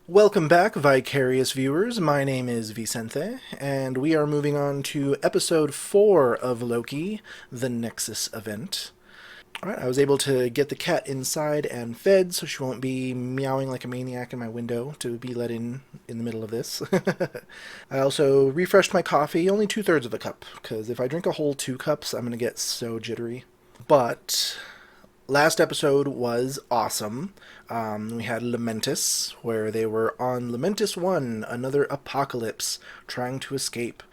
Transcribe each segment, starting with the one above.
Welcome back, Vicarious viewers. My name is Vicente, and we are moving on to episode 4 of Loki, the Nexus event. Alright, I was able to get the cat inside and fed, so she won't be meowing like a maniac in my window to be let in the middle of this. I also refreshed my coffee, only 2/3 of a cup, because if I drink a whole 2 cups, I'm going to get so jittery. But last episode was awesome. We had Lamentus, where they were on Lamentus 1, another apocalypse, trying to escape.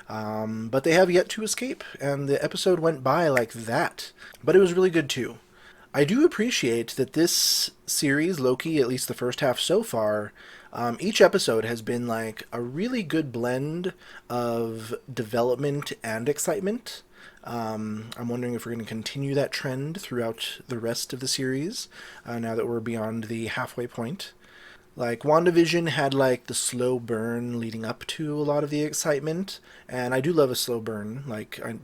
But they have yet to escape, and the episode went by like that. But it was really good too. I do appreciate that this series, Loki, at least the first half so far, each episode has been like a really good blend of development and excitement. I'm wondering if we're going to continue that trend throughout the rest of the series, now that we're beyond the halfway point. Like, WandaVision had, like, the slow burn leading up to a lot of the excitement, and I do love a slow burn,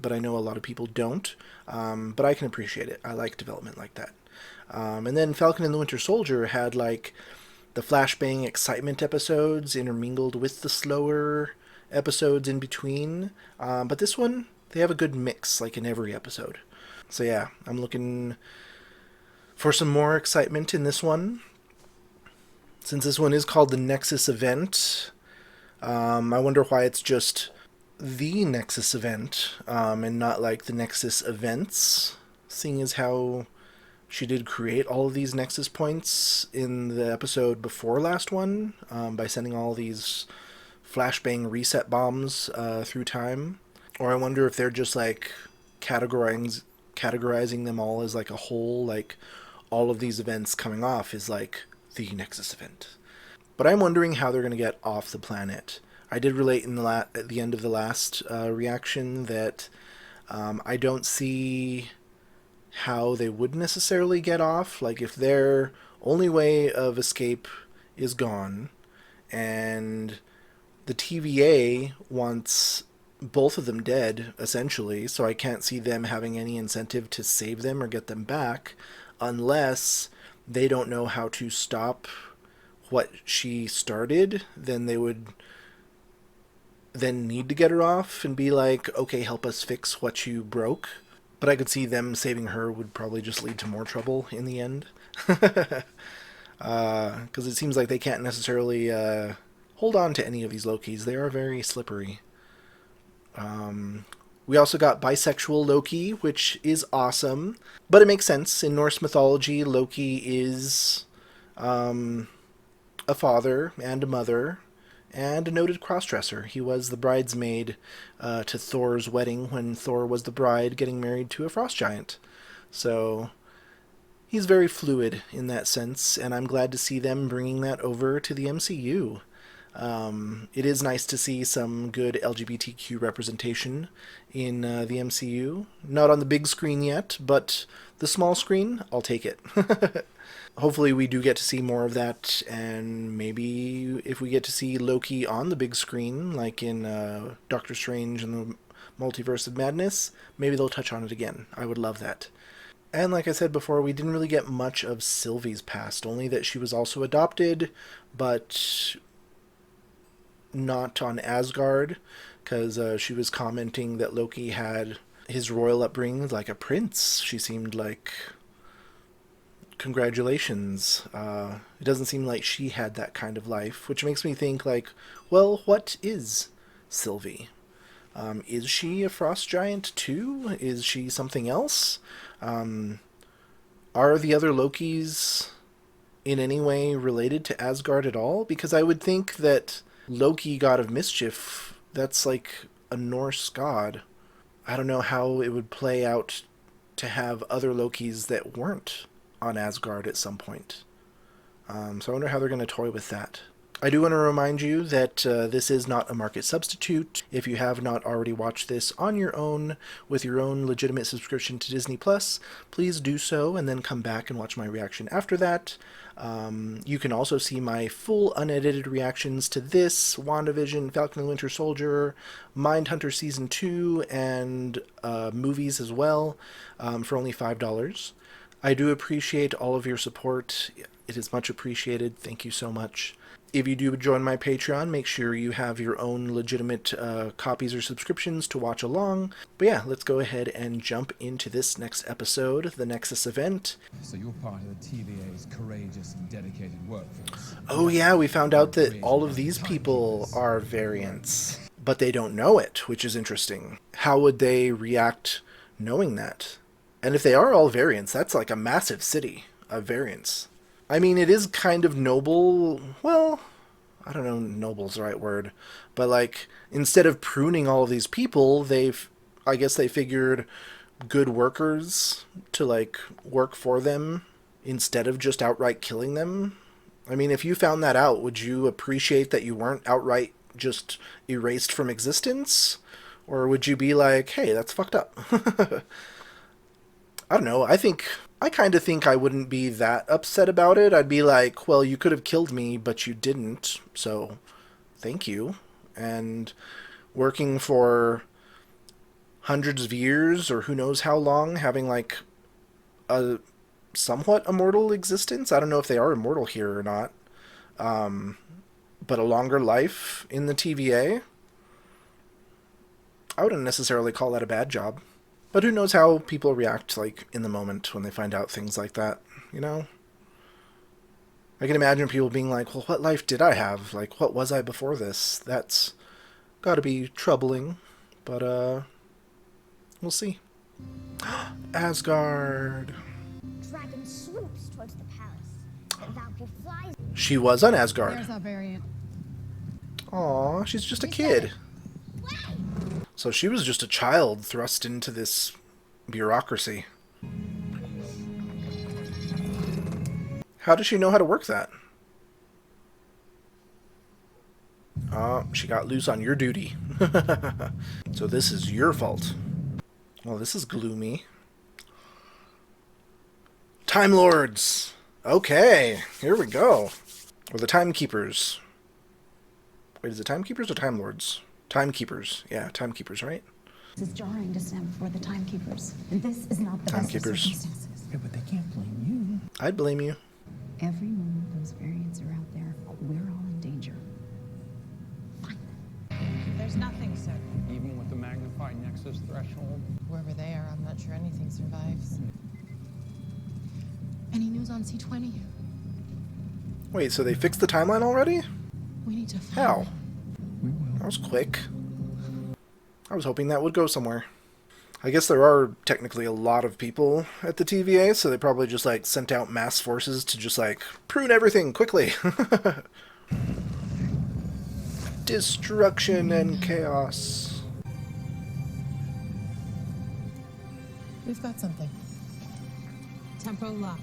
but I know a lot of people don't, but I can appreciate it. I like development like that. And then Falcon and the Winter Soldier had, like, the flashbang excitement episodes intermingled with the slower episodes in between. But this one, they have a good mix, like in every episode. So yeah, I'm looking for some more excitement in this one. Since this one is called the Nexus event, I wonder why it's just the Nexus event, and not like the Nexus events, seeing as how she did create all of these Nexus points in the episode before last one, by sending all these flashbang reset bombs through time. Or I wonder if they're just like categorizing them all as like a whole, like all of these events coming off is like the Nexus event. But I'm wondering how they're going to get off the planet. I did relate in at the end of the last reaction that I don't see how they would necessarily get off. Like, if their only way of escape is gone, and the TVA wants both of them dead, essentially, so I can't see them having any incentive to save them or get them back unless they don't know how to stop what she started. Then they would then need to get her off and be like, okay, help us fix what you broke. But I could see them saving her would probably just lead to more trouble in the end. Because it seems like they can't necessarily hold on to any of these Lokis. They are very slippery. We also got bisexual Loki, which is awesome. But it makes sense. In Norse mythology, Loki is a father and a mother and a noted crossdresser. He was the bridesmaid to Thor's wedding when Thor was the bride getting married to a frost giant. So he's very fluid in that sense, and I'm glad to see them bringing that over to the MCU. It is nice to see some good LGBTQ representation in the MCU. Not on the big screen yet, but the small screen, I'll take it. Hopefully we do get to see more of that, and maybe if we get to see Loki on the big screen, like in Doctor Strange and the Multiverse of Madness, maybe they'll touch on it again. I would love that. And like I said before, we didn't really get much of Sylvie's past, only that she was also adopted, but not on Asgard, because she was commenting that Loki had his royal upbringing like a prince. She seemed like, congratulations. It doesn't seem like she had that kind of life, which makes me think like, well, what is Sylvie? Is she a frost giant too? Is she something else? Are the other Lokis in any way related to Asgard at all? Because I would think that Loki, god of mischief, that's like a Norse god. I don't know how it would play out to have other Lokis that weren't on Asgard at some point. So I wonder how they're going to toy with that. I do want to remind you that this is not a market substitute. If you have not already watched this on your own with your own legitimate subscription to Disney Plus, please do so and then come back and watch my reaction after that. You can also see my full unedited reactions to this, WandaVision, Falcon and the Winter Soldier, Mindhunter Season 2, and movies as well, for only $5. I do appreciate all of your support. It is much appreciated. Thank you so much. If you do join my Patreon, make sure you have your own legitimate copies or subscriptions to watch along. But yeah, let's go ahead and jump into this next episode, the Nexus event. So you're part of the TVA's courageous and dedicated workforce. Oh yeah, we found out that all of these people are variants, but they don't know it, which is interesting. How would they react knowing that? And if they are all variants, that's like a massive city of variants. I mean, it is kind of noble. Well, I don't know, noble's the right word. But, like, instead of pruning all of these people, I guess they figured good workers to, like, work for them instead of just outright killing them. I mean, if you found that out, would you appreciate that you weren't outright just erased from existence? Or would you be like, hey, that's fucked up? I don't know. I kind of think I wouldn't be that upset about it. I'd be like, well, you could have killed me, but you didn't, so thank you. And working for hundreds of years, or who knows how long, having like a somewhat immortal existence. I don't know if they are immortal here or not. But a longer life in the TVA. I wouldn't necessarily call that a bad job. But who knows how people react, like, in the moment when they find out things like that, you know? I can imagine people being like, well, what life did I have? Like, what was I before this? That's gotta be troubling. But, we'll see. Asgard. Dragon swoops towards the palace, and Valkyrie flies. She was on Asgard. There's our variant. Aw, she's just a kid. So she was just a child thrust into this bureaucracy. How does she know how to work that? She got loose on your duty. So this is your fault. Well, this is gloomy. Time Lords! Okay, here we go. Or the Timekeepers. Wait, is it Timekeepers or Time Lords? Timekeepers. Yeah, Timekeepers, right? This is jarring to stand before the timekeepers, and this is not the best of Timekeepers. circumstances. Yeah, but they can't blame you. I'd blame you. Every moment those variants are out there, we're all in danger. Find them. There's nothing certain. Even with the magnified Nexus threshold? Whoever they are, I'm not sure anything survives. Any news on C20? Wait, so they fixed the timeline already? We need to find How? them. We will. That was quick. I was hoping that would go somewhere. I guess there are technically a lot of people at the TVA, so they probably just, like, sent out mass forces to just, like, prune everything quickly. Destruction and chaos. We've got something. Tempo lock.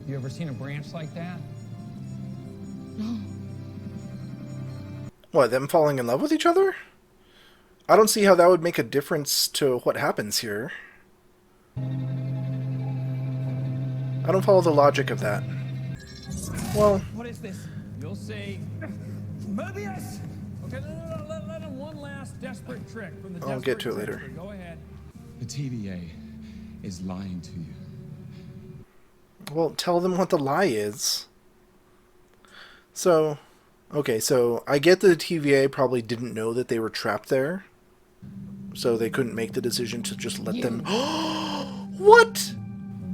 You ever seen a branch like that? No. What, them falling in love with each other? I don't see how that would make a difference to what happens here. I don't follow the logic of that. Well, What is this? You'll see. Mobius! Okay, no, let him one last desperate trick from the I'll get to it later. Go ahead. The TVA is lying to you. well, tell them what the lie is. So, okay, so I get the TVA probably didn't know that they were trapped there. So they couldn't make the decision to just let them... What?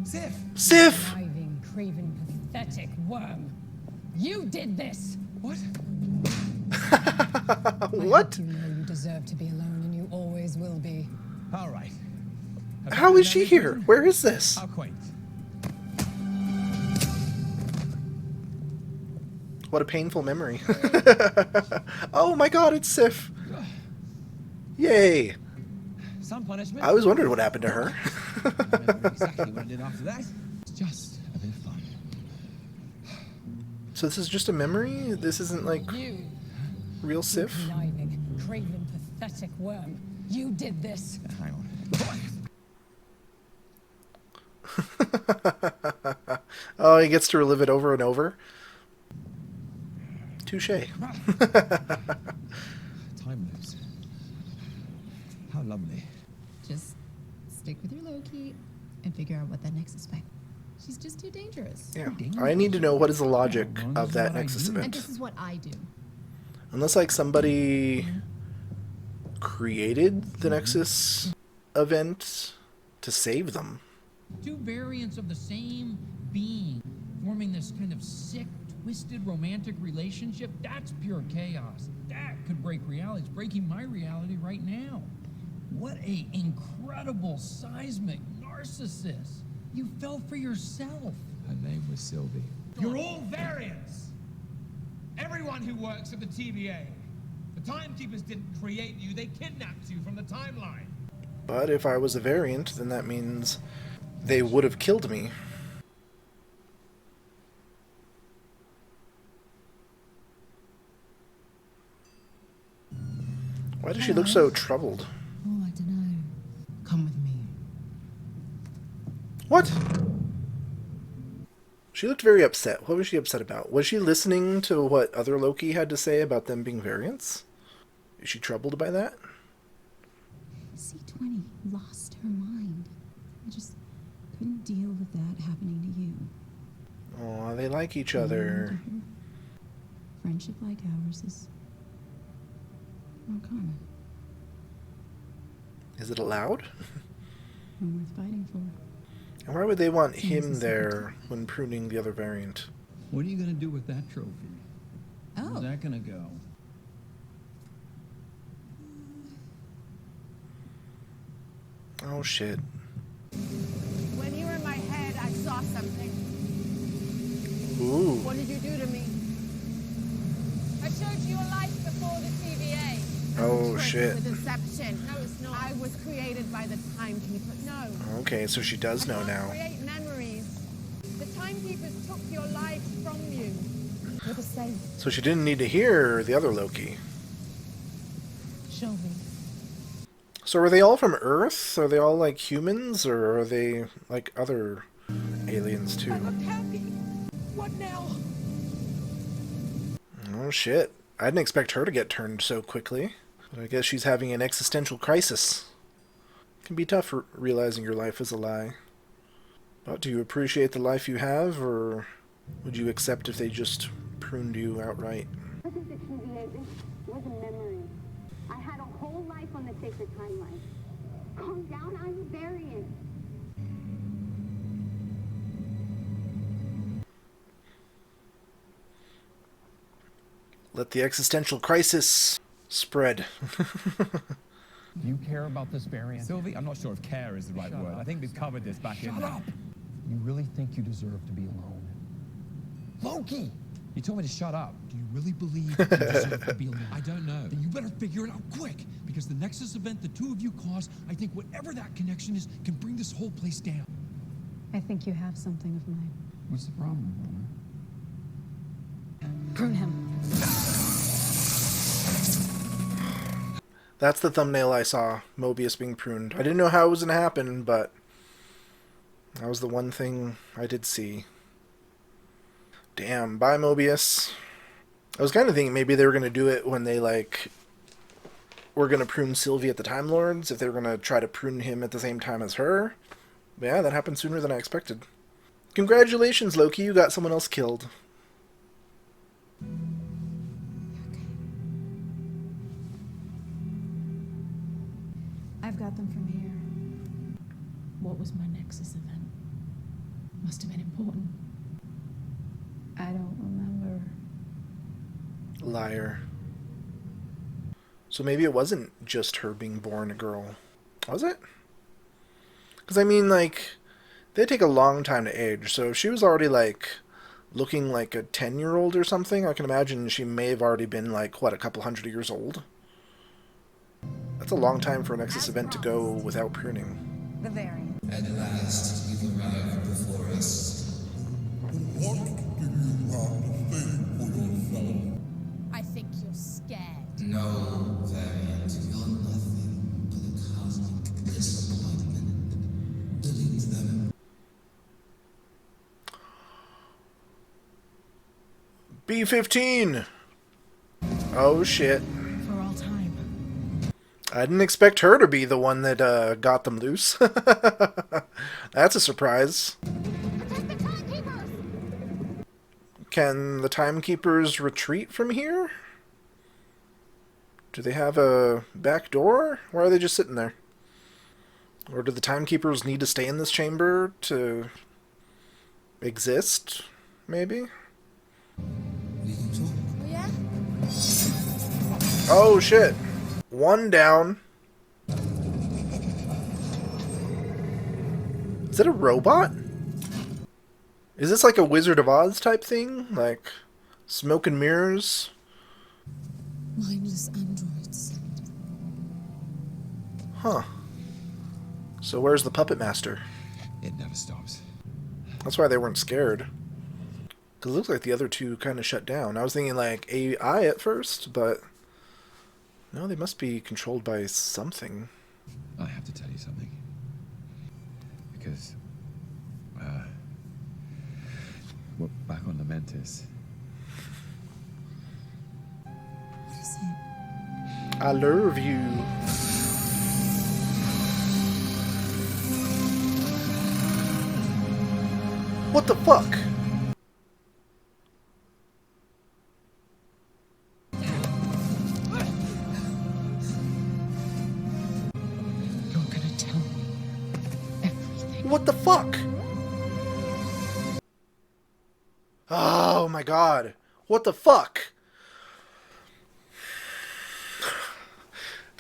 Sif! Sif! Driving, craven, pathetic worm. You did this! What? What? You know you deserve to be alone, and you always will be. All right. How is she here? Where is this? How quaint. What a painful memory. Oh my god, it's Sif. Yay. Some punishment. I was wondering what happened to her. I remember exactly what I did after that. It's just a bit of fun. So this is just a memory? This isn't like You, real Sif? conniving, craven, pathetic worm. You did this. Hang on. Oh, he gets to relive it over and over. Touche. Time lovely. Just stick with your Loki and figure out what that Nexus spec. She's just too dangerous. Yeah. I need to know what is the logic Well, of this is that what I Nexus do. And event. this is what I do. Unless, like, somebody created the Nexus event to save them. Two variants of the same being forming this kind of sick, twisted romantic relationship. That's pure chaos. That could break reality. It's breaking my reality right now. What a incredible seismic narcissist. You fell for yourself. Her name was Sylvie. You're all variants. Everyone who works at the TVA. The Timekeepers didn't create you, they kidnapped you from the timeline. But if I was a variant, then that means they would have killed me. Why does she look so troubled? Oh, I don't know. Come with me. What? She looked very upset. What was she upset about? Was she listening to what other Loki had to say about them being variants? Is she troubled by that? C20 lost her mind. I just couldn't deal with that happening to you. Aw, they like each other. Friendship like ours is not common Is it allowed? and worth fighting for. And why would they want him there when pruning the other variant? What are you going to do with that trophy? Oh. Where's that going to go? Oh shit. When you were in my head, I saw something. Ooh. What did you do to me? I showed you a life before the TVA. Oh shit. It's a deception. No, it's not. I was created by the Timekeepers. No. Okay, so she does know I can't now. create memories. The Timekeepers took your lives from you. You're the same. So she didn't need to hear the other Loki. Show me. So are they all from Earth? Are they all like humans, or are they like other aliens too? I'm happy. What now? Oh shit. I didn't expect her to get turned so quickly. But I guess she's having an existential crisis. It can be tough realizing your life is a lie. But do you appreciate the life you have, or would you accept if they just pruned you outright? This is the TVA. This was a memory. I had a whole life on the sacred timeline. Calm down, I'm a variant. Let the existential crisis spread. Do you care about this variant? Sylvie, I'm not sure if care is the right Shut word. up. I think we've covered this back in. Shut up! You really think you deserve to be alone? Loki! You told me to shut up. Do you really believe you deserve to be alone? I don't know. Then you better figure it out quick, because the Nexus event the two of you caused, I think whatever that connection is, can bring this whole place down. I think you have something of mine. What's the problem, Mona? Prune him. That's the thumbnail I saw, Mobius being pruned. I didn't know how it was going to happen, but that was the one thing I did see. Damn, bye Mobius. I was kind of thinking maybe they were going to do it when they, like, were going to prune Sylvie at the Time Lords, if they were going to try to prune him at the same time as her. But yeah, that happened sooner than I expected. Congratulations, Loki, you got someone else killed. I've got them from here. What was my Nexus event? Must have been important. I don't remember. Liar. So maybe it wasn't just her being born a girl. Was it? Because, I mean, like, they take a long time to age. So if she was already, like, looking like a 10-year-old or something, I can imagine she may have already been, like, what, a couple hundred years old? That's a long time for a Nexus event to go without pruning. The variant. At last, you've arrived before us. What do you have to say for yourself? I think you're scared. No, variant, you're nothing but a cosmic disappointment. Delete them. B-15! Oh, shit. For all time. I didn't expect her to be the one that got them loose. That's a surprise. Can the timekeepers retreat from here? Do they have a back door? Why are they just sitting there? Or do the timekeepers need to stay in this chamber to exist? Maybe? Oh shit. One down. Is it a robot? Is this like a Wizard of Oz type thing? Like smoke and mirrors? Mindless androids. Huh. So where's the puppet master? It never stops. That's why they weren't scared. Because it looks like the other two kind of shut down. I was thinking like AI at first, but no, they must be controlled by something. I have to tell you something. Because, we're back on the Mentis. What is it? I love you. What the fuck? You're gonna tell me everything. What the fuck? Oh my god. What the fuck?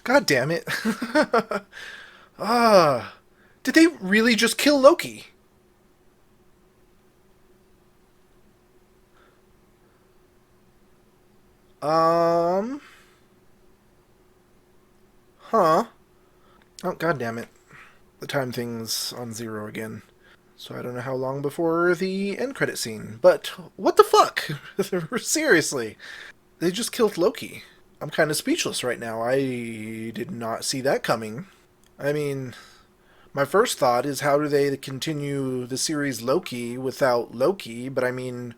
God damn it. Did they really just kill Loki? Huh. Oh, god damn it. The time thing's on 0 again. So I don't know how long before the end credit scene. But what the fuck? Seriously. They just killed Loki. I'm kind of speechless right now. I did not see that coming. I mean, my first thought is how do they continue the series Loki without Loki? But I mean,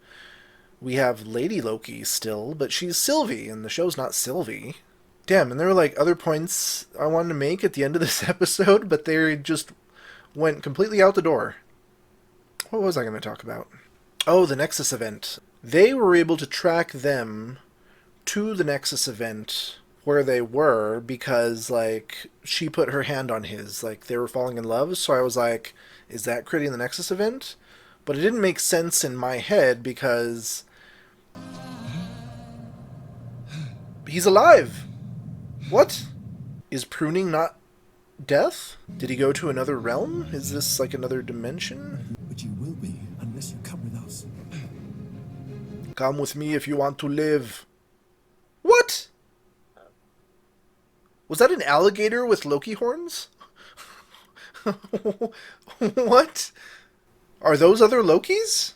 we have Lady Loki still, but she's Sylvie, and the show's not Sylvie. Damn, and there were like other points I wanted to make at the end of this episode, but they just went completely out the door. What was I going to talk about? Oh, the Nexus event. They were able to track them to the Nexus event where they were because, like, she put her hand on his. Like, they were falling in love, so I was like, is that creating the Nexus event? But it didn't make sense in my head because he's alive. What? Is pruning not death? Did he go to another realm? Is this like another dimension? But you will be, unless you come with us. Come with me if you want to live. What? Was that an alligator with Loki horns? What? Are those other Lokis?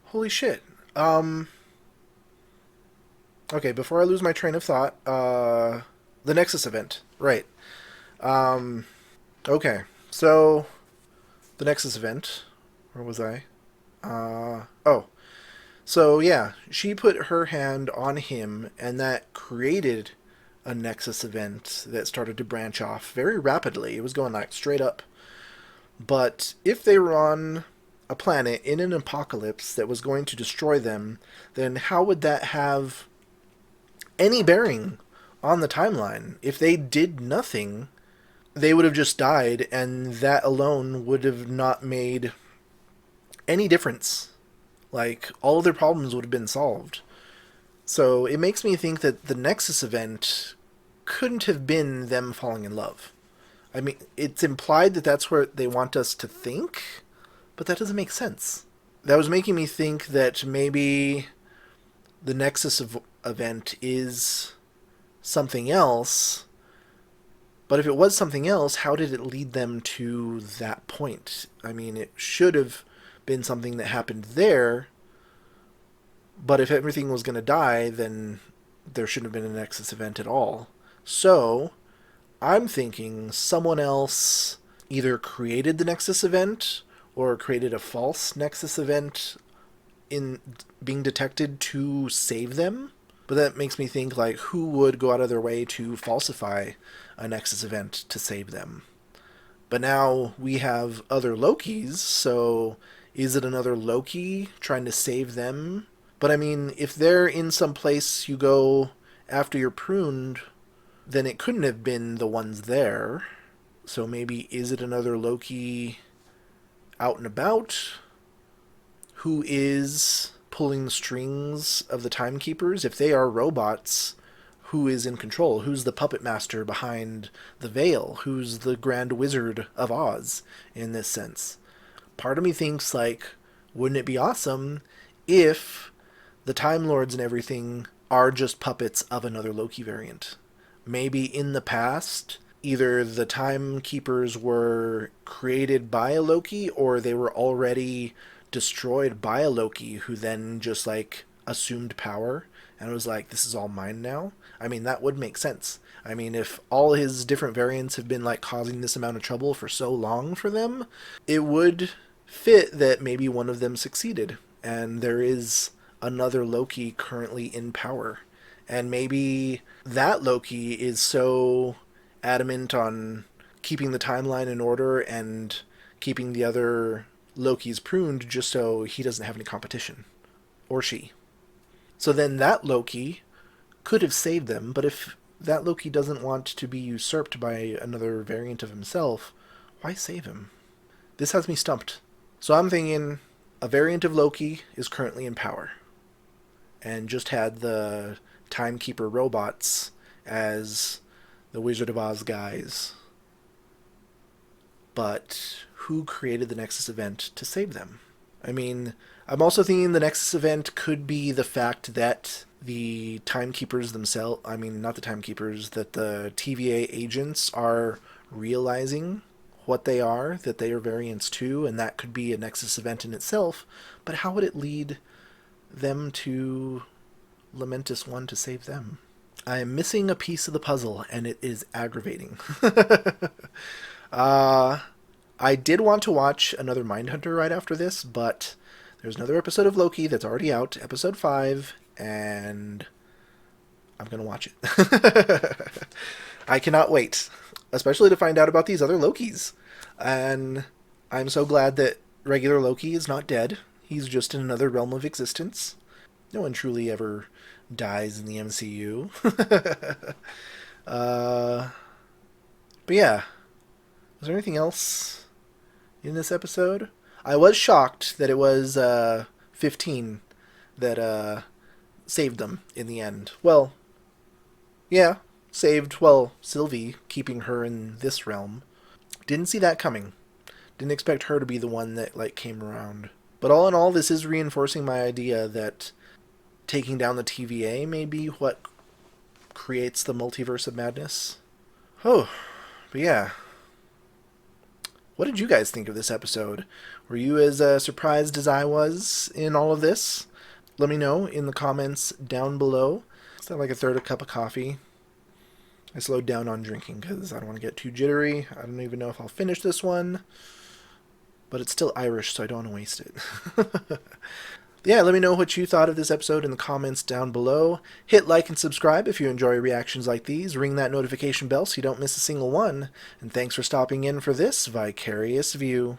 Holy shit. Okay, before I lose my train of thought, the Nexus event. Right. Okay. So, the Nexus event. Where was I? Oh. So, yeah. She put her hand on him, and that created a Nexus event that started to branch off very rapidly. It was going, like, straight up. But if they were on a planet in an apocalypse that was going to destroy them, then how would that have any bearing on the timeline? If they did nothing, they would have just died, and that alone would have not made any difference. Like, all of their problems would have been solved. So it makes me think that the Nexus event couldn't have been them falling in love. I mean, it's implied that that's where they want us to think, but that doesn't make sense. That was making me think that maybe the Nexus event is something else. But if it was something else, how did it lead them to that point? I mean, it should have been something that happened there. But if everything was going to die, then there shouldn't have been a Nexus event at all. So, I'm thinking someone else either created the Nexus event or created a false Nexus event in being detected to save them. But that makes me think, like, who would go out of their way to falsify a Nexus event to save them? But now we have other Lokis, so is it another Loki trying to save them? But I mean, if they're in some place you go after you're pruned, then it couldn't have been the ones there. So maybe is it another Loki out and about who is pulling the strings of the timekeepers? If they are robots, who is in control? Who's the puppet master behind the veil? Who's the Grand Wizard of Oz in this sense? Part of me thinks, like, wouldn't it be awesome if the Time Lords and everything are just puppets of another Loki variant? Maybe in the past, either the Timekeepers were created by a Loki or they were already destroyed by a Loki who then just, like, assumed power and was like, this is all mine now. I mean, that would make sense. I mean, if all his different variants have been, like, causing this amount of trouble for so long for them, it would fit that maybe one of them succeeded and there is another Loki currently in power. And maybe that Loki is so adamant on keeping the timeline in order and keeping the other Lokis pruned just so he doesn't have any competition. Or she. So then that Loki could have saved them, but if that Loki doesn't want to be usurped by another variant of himself, why save him? This has me stumped. So I'm thinking a variant of Loki is currently in power and just had the Timekeeper robots as the Wizard of Oz guys. But who created the Nexus event to save them? I mean, I'm also thinking the Nexus event could be the fact that the Timekeepers themselves, I mean, not the Timekeepers, that the TVA agents are realizing what they are, that they are variants too, and that could be a Nexus event in itself. But how would it lead them to Lamentus 1 to save them? I am missing a piece of the puzzle, and it is aggravating. I did want to watch another Mindhunter right after this, but there's another episode of Loki that's already out, episode 5, and I'm going to watch it. I cannot wait, especially to find out about these other Lokis. And I'm so glad that regular Loki is not dead. He's just in another realm of existence. No one truly ever dies in the MCU. But yeah. Was there anything else in this episode? I was shocked that it was 15 that saved them in the end. Well, yeah, saved, well, Sylvie, keeping her in this realm. Didn't see that coming. Didn't expect her to be the one that, like, came around. But all in all, this is reinforcing my idea that taking down the TVA may be what creates the multiverse of madness. Oh, but yeah. What did you guys think of this episode? Were you as surprised as I was in all of this? Let me know in the comments down below. It's not like a third a cup of coffee. I slowed down on drinking because I don't want to get too jittery. I don't even know if I'll finish this one. But it's still Irish, so I don't want to waste it. Yeah, let me know what you thought of this episode in the comments down below. Hit like and subscribe if you enjoy reactions like these. Ring that notification bell so you don't miss a single one. And thanks for stopping in for this Vicarious View.